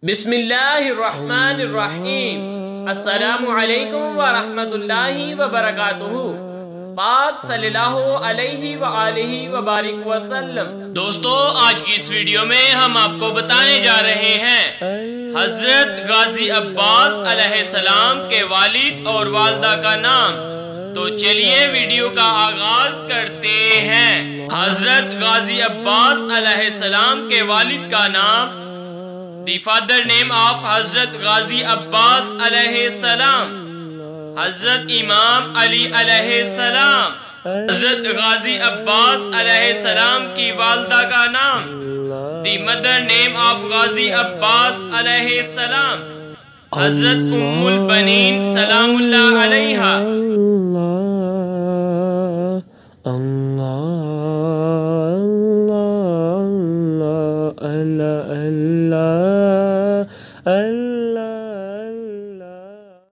بسم اللہ الرحمن الرحیم۔ السلام علیکم ورحمۃ اللہ وبرکاتہ۔ پاک صلی اللہ علیہ وآلہ وبارک وسلم۔ دوستو، آج کی اس ویڈیو میں ہم آپ کو بتانے جا رہے ہیں حضرت غازی عباس علیہ السلام کے والد اور والدہ کا نام۔ تو چلیے ویڈیو کا آغاز کرتے ہیں۔ حضرت غازی عباس علیہ السلام کے والد کا نام، دی فادر نیم آف حضرت غازی عباس علیہ السلام، حضرت امام علی علیہ السلام۔ حضرت غازی عباس علیہ السلام کی والدہ کا نام، دی مدر نیم آف غازی عباس علیہ السلام، حضرت ام البنین سلام اللہ علیہا۔